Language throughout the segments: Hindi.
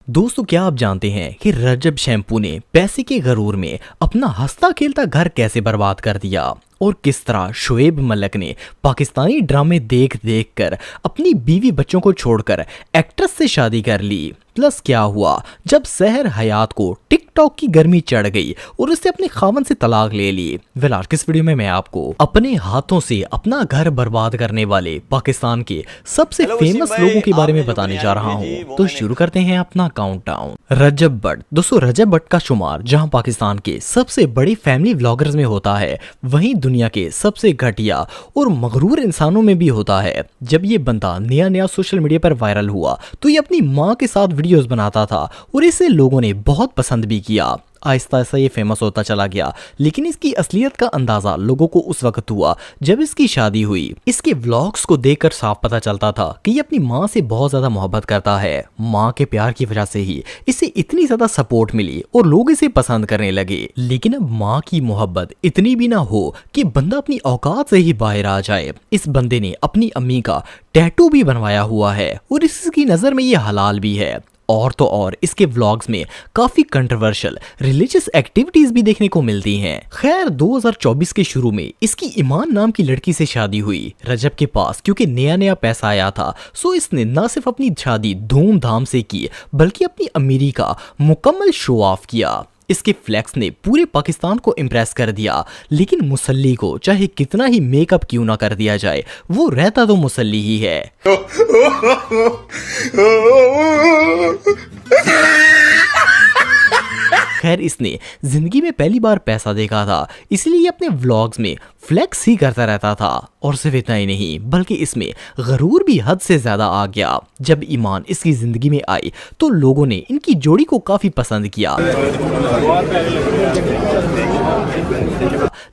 दोस्तों, क्या आप जानते हैं कि रजब शैम्पू ने पैसे के गरूर में अपना हंसता खेलता घर कैसे बर्बाद कर दिया और किस तरह शोएब मलिक ने पाकिस्तानी ड्रामे देख देख कर अपनी बीवी बच्चों को छोड़कर एक्ट्रेस से शादी कर ली। प्लस क्या हुआ जब सहर हयात को टिकटॉक की गर्मी चढ़ गई और उससे अपने खावन से तलाक ले ली। वेल, आज किस वीडियो में मैं आपको अपने हाथों से अपना घर बर्बाद करने वाले पाकिस्तान के सबसे फेमस लोगों के बारे में बताने जा रहा हूँ। तो शुरू करते हैं अपना काउंटडाउन। रजब भट्ट। दोस्तों, रजब भट्ट का शुमार जहाँ पाकिस्तान के सबसे बड़ी फैमिली व्लॉगर्स में होता है, वहीं दुनिया के सबसे घटिया और मगरूर इंसानों में भी होता है। जब ये बंदा नया सोशल मीडिया पर वायरल हुआ तो ये अपनी माँ के साथ वीडियोस बनाता था और इसे लोगों ने बहुत पसंद भी किया। आहिस्ता आहिस्ता ये फेमस होता चला गया, लेकिन इसकी असलियत का अंदाजा लोगों को उस वक्त हुआ जब इसकी शादी हुई। इसके व्लॉग्स को देखकर साफ पता चलता था कि ये अपनी माँ से बहुत ज्यादा मोहब्बत करता है। माँ के प्यार की वजह से ही इसे इतनी ज्यादा सपोर्ट मिली और लोग इसे पसंद करने लगे। लेकिन अब माँ की मोहब्बत इतनी भी ना हो कि बंदा अपनी औकात से ही बाहर आ जाए। इस बंदे ने अपनी अम्मी का टैटू भी बनवाया हुआ है और इसकी नजर में ये हलाल भी है। और तो और इसके व्लॉग्स में काफी कंट्रोवर्शियल रिलीजियस एक्टिविटीज भी देखने को मिलती हैं। खैर, 2024 के शुरू में इसकी ईमान नाम की लड़की से शादी हुई। रजब के पास क्योंकि नया पैसा आया था, सो इसने न सिर्फ अपनी शादी धूमधाम से की बल्कि अपनी अमीरी का मुकम्मल शो ऑफ किया। इसके फ्लेक्स ने पूरे पाकिस्तान को इम्प्रेस कर दिया। लेकिन मुसल्ली को चाहे कितना ही मेकअप क्यों ना कर दिया जाए, वो रहता तो मुसल्ली ही है। खैर, इसने जिंदगी में पहली बार पैसा देखा था, इसलिए अपने व्लॉग्स में फ्लेक्स ही करता रहता था। और सिर्फ इतना ही नहीं बल्कि इसमें गरूर भी हद से ज्यादा आ गया। जब ईमान इसकी जिंदगी में आई तो लोगों ने इनकी जोड़ी को काफी पसंद किया,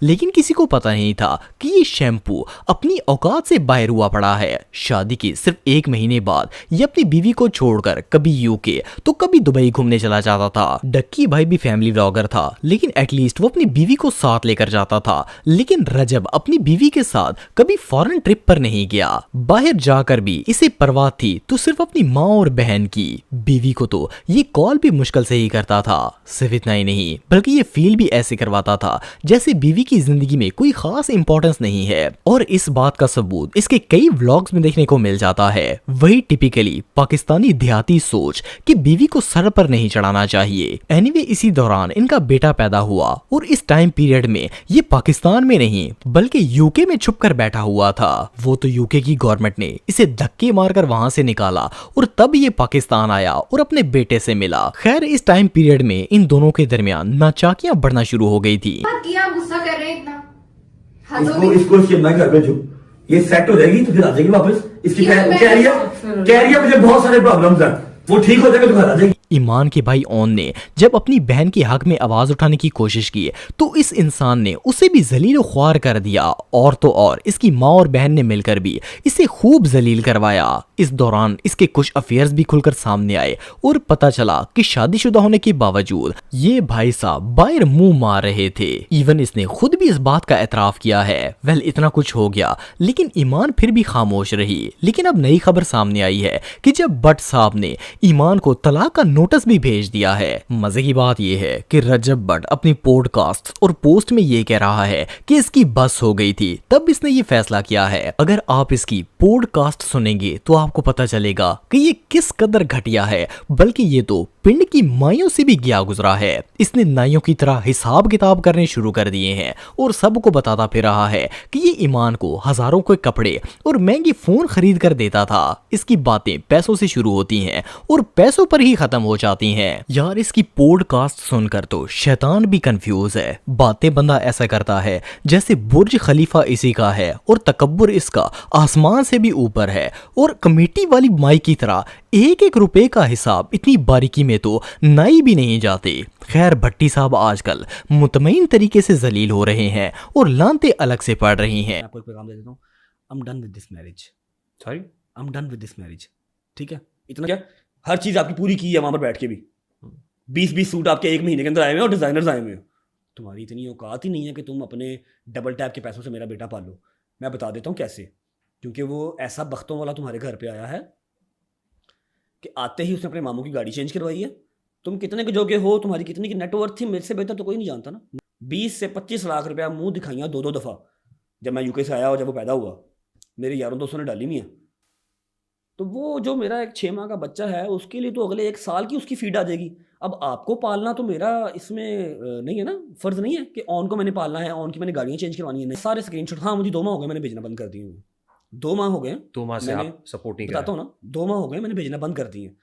लेकिन किसी को पता नहीं था कि ये शैम्पू अपनी औकात से बाहर हुआ पड़ा है। शादी के सिर्फ 1 महीने बाद ये अपनी बीवी को छोड़कर कभी यूके तो कभी दुबई घूमने चला जाता था। डक्की भाई भी फैमिली व्लॉगर था, लेकिन एटलीस्ट वो अपनी बीवी को साथ लेकर जाता था। लेकिन रजब अपनी बीवी के साथ कभी फॉरेन ट्रिप पर नहीं गया। बाहर जाकर भी इसे परवाह थी तो सिर्फ अपनी माँ और बहन की। बीवी को तो ये कॉल भी मुश्किल से ही करता था। सिर्फ इतना ही नहीं बल्कि ये फील भी ऐसे करवाता था जैसे बीवी की जिंदगी में कोई खास इंपॉर्टेंस नहीं है। और इस बात का सबूत इसके कई व्लॉग्स में देखने को मिल जाता है। वही टिपिकली पाकिस्तानी देहाती सोच कि बीवी को सर पर नहीं चढ़ाना चाहिए। एनीवे, इसी दौरान इनका बेटा पैदा हुआ और इस टाइम पीरियड में ये पाकिस्तान में नहीं बल्कि यूके में छुपकर बैठा हुआ था। वो तो यूके की गवर्नमेंट ने इसे धक्के मारकर वहां से निकाला और तब ये पाकिस्तान आया और अपने बेटे से मिला। खैर, इस टाइम पीरियड में इन दोनों के दरमियान नाचाकियां बढ़ना शुरू हो गई थी। क्या गुस्सा कर रहे हैं इतना? इसको घर पे जो ये सेट हो जाएगी तो फिर आ जाएगी वापस। इसकी कह रही है मुझे बहुत सारे प्रॉब्लम्स हैं, वो ठीक हो जाएगा तो घर आ जाएगी। ईमान के भाई ओन ने जब अपनी बहन के हक में आवाज उठाने की कोशिश की तो इस इंसान ने उसे भी जलील ख्वार कर दिया। और तो और इसकी माँ और बहन ने मिलकर भी इसे खूब जलील करवाया। इस दौरान इसके कुछ अफेयर्स भी खुलकर सामने आए और पता चला कि शादीशुदा होने के बावजूद ये भाई साहब बाहर मुंह मार रहे थे। इवन इसने खुद भी इस बात का एतराफ किया है। वेल, इतना कुछ हो गया लेकिन ईमान फिर भी खामोश रही। लेकिन अब नई खबर सामने आई है कि जब भट्ट साहब ने ईमान को तलाक का नोटिस भी भेज दिया है। मजे की बात यह है कि रजब भट्ट अपनी पॉडकास्ट और पोस्ट में ये कह रहा है कि इसकी बस हो गई थी, तब इसने ये फैसला किया है। अगर आप इसकी पॉडकास्ट सुनेंगे तो आपको पता चलेगा कि ये किस कदर घटिया है, बल्कि ये तो पिंड की माइयों से भी गया गुजरा है। इसने नाइयों की तरह हिसाब किताब करने शुरू कर दिए हैं और सबको बताता फिर रहा है कि ये ईमान को हजारों के कपड़े और महंगे फोन खरीद कर देता था। इसकी बातें पैसों से शुरू होती हैं और पैसों पर ही खत्म हो जाती हैं। यार, इसकी पॉडकास्ट सुनकर तो शैतान भी कंफ्यूज है। बातें बंदा ऐसा करता है जैसे बुर्ज खलीफा इसी का है और तकब्बुर इसका आसमान से भी ऊपर है। और कमेटी वाली माई की तरह 1-1 रुपए का हिसाब इतनी बारीकी में तो नाई भी नहीं जाते। खैर, भट्टी साहब आजकल मुतमईन तरीके से जलील हो रहे हैं और लानते अलग से पड़ रही हैं। आपको एक पैगाम दे देता हूँ, I'm done with this marriage. Sorry? I'm done with this marriage. ठीक है? इतना क्या? हर चीज़ आपकी पूरी की है वहाँ पर बैठ के भी। 20-20 सूट आपके 1 महीने के अंदर आए हुए हैं और डिज़ाइनर्स आए हुए हैं। तुम्हारी इतनी औकात ही नहीं है कि तुम अपने डबल टैप के पैसों से मेरा बेटा पालो। मैं बता देता हूँ कैसे। क्योंकि वो ऐसा बख्तों वाला तुम्हारे घर पे आया है कि आते ही उसने अपने मामू की गाड़ी चेंज करवाई है। तुम कितने के जोगे हो, तुम्हारी कितनी की नेटवर्थ थी, मेरे से बेहतर तो कोई नहीं जानता ना। 20 से 25 लाख रुपया मुंह दिखाइया 2-2 दफ़ा जब मैं यूके से आया और जब वो पैदा हुआ, मेरे यारों दोस्तों ने डाली नहीं है। तो वो जो मेरा एक 6 माह का बच्चा है उसके लिए तो अगले 1 साल की उसकी फीड आ जाएगी। अब आपको पालना तो मेरा इसमें नहीं है ना, फ़र्ज़ नहीं है कि ऑन को मैंने पालना है, ऑन की मैंने गाड़ियाँ चेंज करवानी है। नहीं, सारे स्क्रीनशॉट, हाँ मुझे 2 माह हो गए मैंने भेजना बंद कर दिए हैं। 2 माह हो गए, 2 माह से मैंने आप सपोर्ट नहीं कर बताता हूँ ना, 2 माह हो गए मैंने भेजना बंद कर दिए।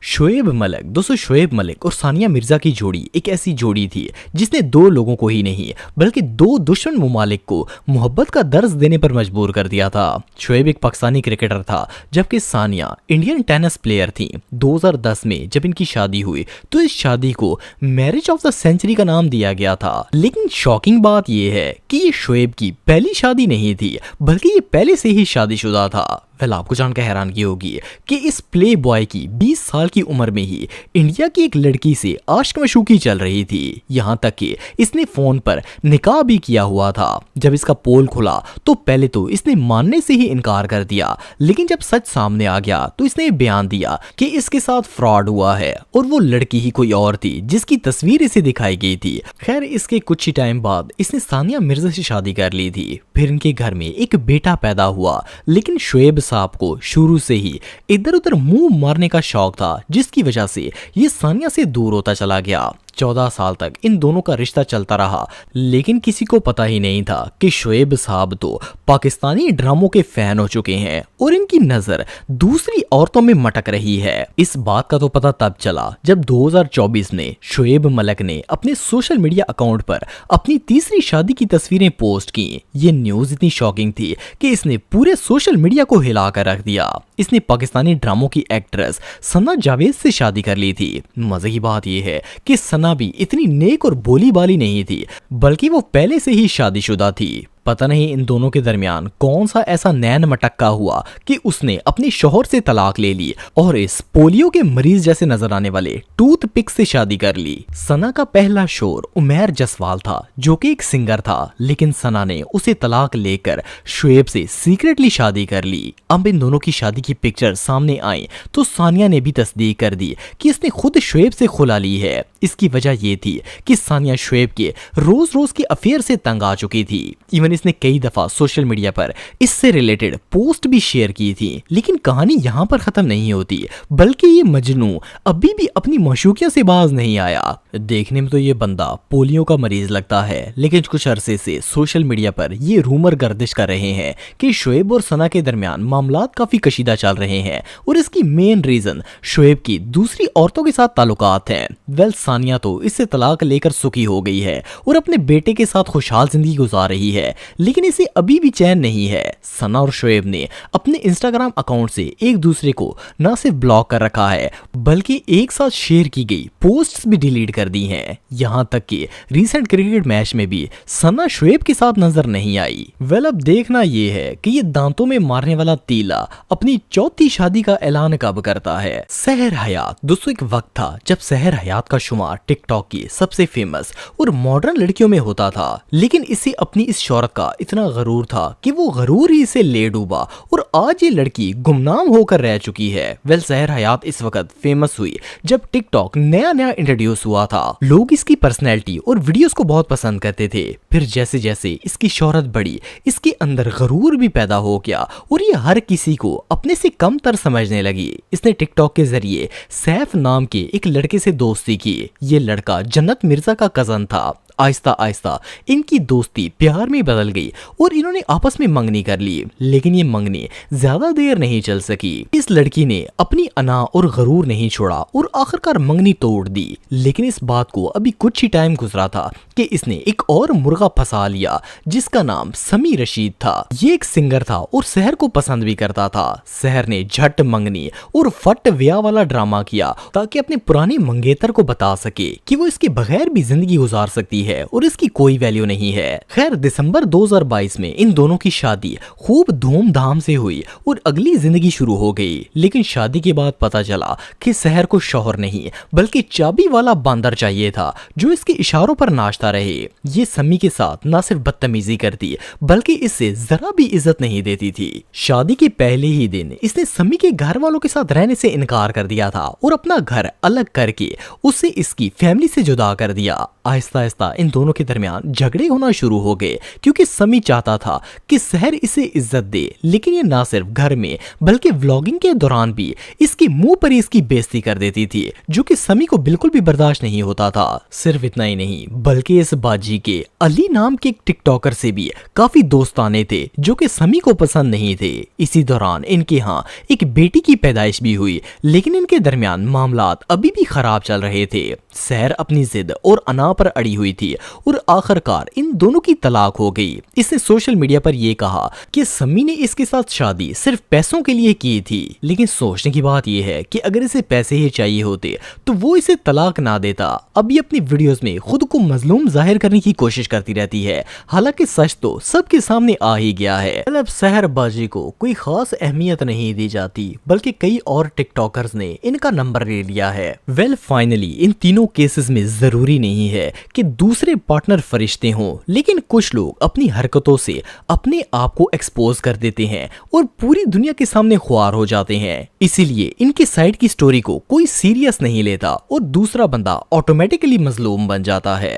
शोएब मलिक, दोस्तों शोएब मलिक और सानिया मिर्जा की जोड़ी एक ऐसी जोड़ी थी जिसने 2 लोगों को ही नहीं बल्कि 2 दुश्मन ममालिक को मोहब्बत का दर्ज देने पर मजबूर कर दिया था। शोएब एक पाकिस्तानी क्रिकेटर था जबकि सानिया इंडियन टेनिस प्लेयर थी। 2010 में जब इनकी शादी हुई तो इस शादी को मैरिज ऑफ द सेंचुरी का नाम दिया गया था। लेकिन शॉकिंग बात यह है कि ये शोएब की पहली शादी नहीं थी बल्कि ये पहले से ही शादीशुदा था। वेल, आपको जानकर हैरानगी होगी कि इस प्ले बॉय की 20 साल की उम्र में ही इंडिया की एक लड़की से आशिक मशूकी चल रही थी। यहाँ तक कि इसने फोन पर निकाह भी किया हुआ था। जब इसका पोल खुला तो पहले तो इसने मानने से ही इनकार कर दिया, लेकिन जब सच सामने आ गया तो इसने बयान दिया कि इसके साथ फ्रॉड हुआ है और वो लड़की ही कोई और थी जिसकी तस्वीर इसे दिखाई गई थी। खैर, इसके कुछ ही टाइम बाद इसने सानिया मिर्जा से शादी कर ली थी। फिर इनके घर में एक बेटा पैदा हुआ, लेकिन शोएब साहब को शुरू से ही इधर उधर मुंह मारने का शौक था, जिसकी वजह से ये सानिया से दूर होता चला गया। 14 साल तक इन दोनों का रिश्ता चलता रहा, लेकिन किसी को पता ही नहीं था कि शोएब साहब तो पाकिस्तानी ड्रामों के फैन हो चुके हैं और इनकी नजर दूसरी औरतों में मटक रही है। इस बात का तो पता तब चला जब 2024 में शोएब मलिक ने अपने सोशल मीडिया अकाउंट पर अपनी तीसरी शादी की तस्वीरें पोस्ट की। ये न्यूज इतनी शॉकिंग थी कि इसने पूरे सोशल मीडिया को हिलाकर रख दिया। इसने पाकिस्तानी ड्रामों की एक्ट्रेस सना जावेद से शादी कर ली थी। मजे की बात यह है कि सना भी इतनी नेक और भोली भाली नहीं थी, बल्कि वो पहले से ही शादीशुदा थी। पता नहीं इन दोनों के दरमियान कौन सा ऐसा नैन मटक्का हुआ कि उसने अपने शौहर से तलाक ले ली और इस पोलियो के मरीज जैसे नजर आने वाले टूथ पिक से शादी कर ली। सना का पहला शोहर उमैर जसवाल था जो कि एक सिंगर था, लेकिन सना ने उसे तलाक लेकर शोएब से सीक्रेटली शादी कर ली। अब इन दोनों की शादी की पिक्चर सामने आई तो सानिया ने भी तस्दीक कर दी कि इसने खुद शोएब से खुला ली है। इसकी वजह यह थी कि सानिया शोएब के रोज रोज के अफेयर से तंग आ चुकी थी। इवन इसने कई दफा सोशल मीडिया पर इससे रिलेटेड पोस्ट भी शेयर की थी। लेकिन कहानी यहाँ पर खत्म नहीं होती, बल्कि ये मजनू अभी भी अपनी मशूकिया से बाज नहीं आया। देखने में तो ये बंदा पोलियो का मरीज लगता है, लेकिन कुछ अरसे से सोशल मीडिया पर ये रूमर गर्दिश कर रहे हैं कि शोएब और सना के दरमियान मामलात काफी कशीदा चल रहे हैं और इसकी मेन रीजन शोएब की दूसरी औरतों के साथ ताल्लुकात हैं। वेल, सानिया तो इससे तलाक लेकर सुखी हो गई है और अपने बेटे के साथ खुशहाल जिंदगी गुजार रही है, लेकिन इसे अभी भी चैन नहीं है। सना और शोएब ने अपने इंस्टाग्राम अकाउंट से एक दूसरे को न सिर्फ ब्लॉक कर रखा है, बल्कि एक साथ शेयर की गई पोस्ट्स भी डिलीट कर दी हैं। यहाँ तक कि रीसेंट क्रिकेट मैच में भी सना शोएब के साथ नजर नहीं आई। वेल, अब देखना यह है कि ये दांतों में मारने वाला तीला अपनी चौथी शादी का ऐलान कब करता है। सहर हयात, दोस्तों एक वक्त था जब सहर हयात का शुमार टिकटॉक की सबसे फेमस और मॉडर्न लड़कियों में होता था, लेकिन इसे अपनी इस शौहरत का इतना गरूर था कि वो गरूर ही इसे ले डूबा और आज ये लड़की गुमनाम होकर रह चुकी है। वेल, सहर हयात इस वक्त फेमस हुई जब टिकटॉक नया नया इंट्रोड्यूस हुआ था। लोग इसकी पर्सनैलिटी और वीडियोस को बहुत पसंद करते थे। फिर जैसे जैसे इसकी शोहरत बढ़ी, इसके अंदर गरूर भी पैदा हो गया और ये हर किसी को अपने से कम तर समझने लगी। इसने टिकटॉक के जरिए सैफ नाम के एक लड़के से दोस्ती की। ये लड़का जन्नत मिर्जा का कजन था। आहिस्ता आहिस्ता इनकी दोस्ती प्यार में बदल गई और इन्होंने आपस में मंगनी कर ली, लेकिन ये मंगनी ज्यादा देर नहीं चल सकी। इस लड़की ने अपनी अना और गरूर नहीं छोड़ा और आखिरकार मंगनी तोड़ दी। लेकिन इस बात को अभी कुछ ही टाइम गुजरा था कि इसने एक और मुर्गा फंसा लिया जिसका नाम समी रशीद था। ये एक सिंगर था और सहर को पसंद भी करता था। सहर ने झट मंगनी और फट व्याह वाला ड्रामा किया ताकि अपने पुराने मंगेतर को बता सके कि वो इसके बगैर भी जिंदगी गुजार सकती है। है और इसकी कोई वैल्यू नहीं है। खैर दिसंबर 2022 में इन दोनों की शादी खूब धूमधाम से हुई और अगली जिंदगी शुरू हो गई। लेकिन शादी के बाद पता चला कि शहर को शौहर नहीं बल्कि चाबी वाला बंदर चाहिए था जो इसके इशारों पर नाचता रहे। ये समी के साथ न सिर्फ बदतमीजी करती बल्कि इससे जरा भी इज्जत नहीं देती थी। शादी के पहले ही दिन इसने समी के घर वालों के साथ रहने से इनकार कर दिया था और अपना घर अलग करके उससे इसकी फैमिली से जुदा कर दिया। आहिस्ता आहिस्ता इन दोनों के दरमियान झगड़े होना शुरू हो गए क्योंकि समी चाहता था कि शहर इसे इज्जत दे, लेकिन ये ना सिर्फ घर में बल्कि व्लॉगिंग के दौरान भी इसके मुंह पर इसकी बेइज्जती कर देती थी जो कि समी को बिल्कुल भी बर्दाश्त नहीं होता था। सिर्फ इतना ही नहीं बल्कि इस बाजी के अली नाम के एक टिकटॉकर से भी काफी दोस्ताने थे जो कि समी को पसंद नहीं थे। इसी दौरान इनके यहाँ एक बेटी की पैदाइश भी हुई, लेकिन इनके दरमियान मामलात अभी भी खराब चल रहे थे। सहर अपनी जिद और अना पर अड़ी हुई थी और आखिरकार इन दोनों की तलाक हो गई। इसने सोशल मीडिया पर यह कहा कि समी ने इसके साथ शादी सिर्फ पैसों के लिए की थी, लेकिन सोचने की बात यह है कि अगर इसे पैसे ही चाहिए होते तो वो इसे तलाक ना देता। अब ये अपनी वीडियोस में खुद को मजलूम जाहिर करने की कोशिश करती रहती है, हालांकि सच तो सबके सामने आ ही गया है। अब सहरबाजी को कोई खास अहमियत नहीं दी जाती बल्कि कई और टिकटॉकर्स ने इनका नंबर ले लिया है। वेल फाइनली इन तीनों केसेस में जरूरी नहीं है कि दूसरे पार्टनर फरिश्ते हों, लेकिन कुछ लोग अपनी हरकतों से अपने आप को एक्सपोज कर देते हैं और पूरी दुनिया के सामने ख्वार हो जाते हैं। इसीलिए इनके साइड की स्टोरी को कोई सीरियस नहीं लेता और दूसरा बंदा ऑटोमेटिकली मजलूम बन जाता है।